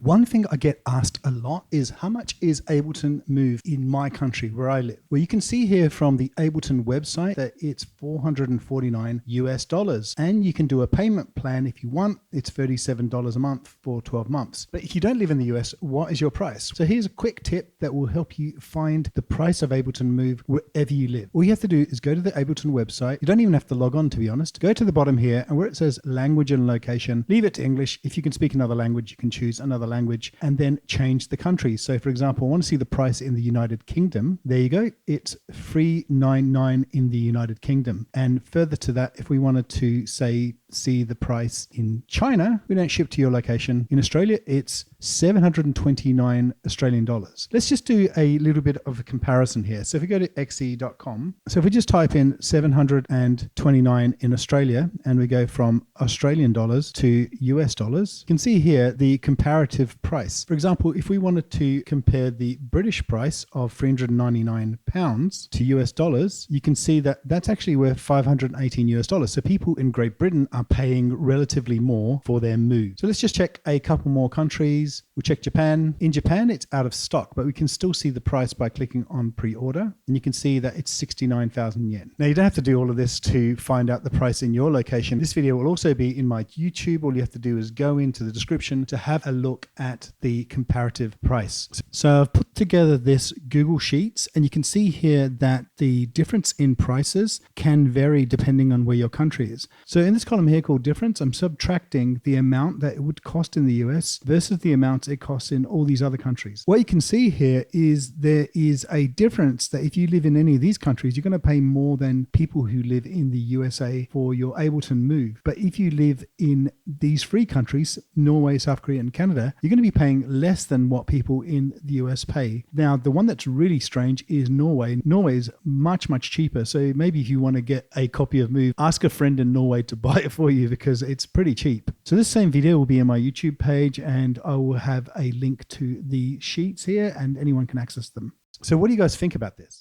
One thing I get asked a lot is how much is Ableton Move in my country where I live? Well, you can see here from the Ableton website that it's $449 US, and you can do a payment plan if you want. It's $37 a month for 12 months. But if you don't live in the US, what is your price? So here's a quick tip that will help you find the price of Ableton Move wherever you live. All you have to do is go to the Ableton website. You don't even have to log on, to be honest. Go to the bottom here, and where it says language and location, leave it to English. If you can speak another language, you can choose another language and then change the country. So for example, I want to see the price in the United Kingdom. There you go. It's $399 in the United Kingdom. And further to that, if we wanted to say, see the price in China, we don't ship to your location. In Australia, it's 729 Australian dollars. Let's just do a little bit of a comparison here. So if we go to xe.com, so if we just type in 729 in Australia and we go from Australian dollars to US dollars, you can see here the comparative price. For example, if we wanted to compare the British price of £399 to US dollars, you can see that that's actually worth 518 US dollars. So people in Great Britain are paying relatively more for their move. So let's just check a couple more countries. We'll check Japan. In Japan, it's out of stock, but we can still see the price by clicking on pre-order. And you can see that it's 69,000 yen. Now, you don't have to do all of this to find out the price in your location. This video will also be in my YouTube. All you have to do is go into the description to have a look at the comparative price. So I've put together this Google Sheets, and you can see here that the difference in prices can vary depending on where your country is. So in this column here called difference, I'm subtracting the amount that it would cost in the US versus the amount it costs in all these other countries. What you can see here is there is a difference that if you live in any of these countries, you're going to pay more than people who live in the USA for your Ableton Move. But if you live in these three countries, Norway, South Korea, and Canada, you're going to be paying less than what people in the US pay. Now, the one that's really strange is Norway. Norway is much, much cheaper. So maybe if you want to get a copy of Move, ask a friend in Norway to buy it for you because it's pretty cheap. So this same video will be in my YouTube page, and I will have a link to the sheets here and anyone can access them. So what do you guys think about this?